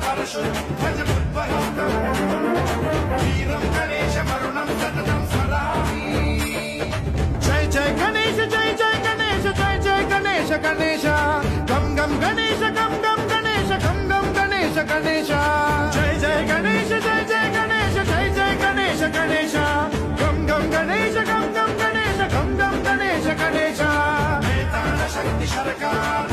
परशुरं भज बुद्वहं वीरं गणेश मरुणं सततं स्मरामि जय जय गणेश जय जय गणेश जय जय गणेश गणेश गम गम गणेश गम गम गणेश गम गम गणेश गणेश जय जय गणेश जय जय गणेश जय जय गणेश गणेश गम गम गणेश गम गम गणेश गम गम गणेश गणेश वेताल शक्ति सरकार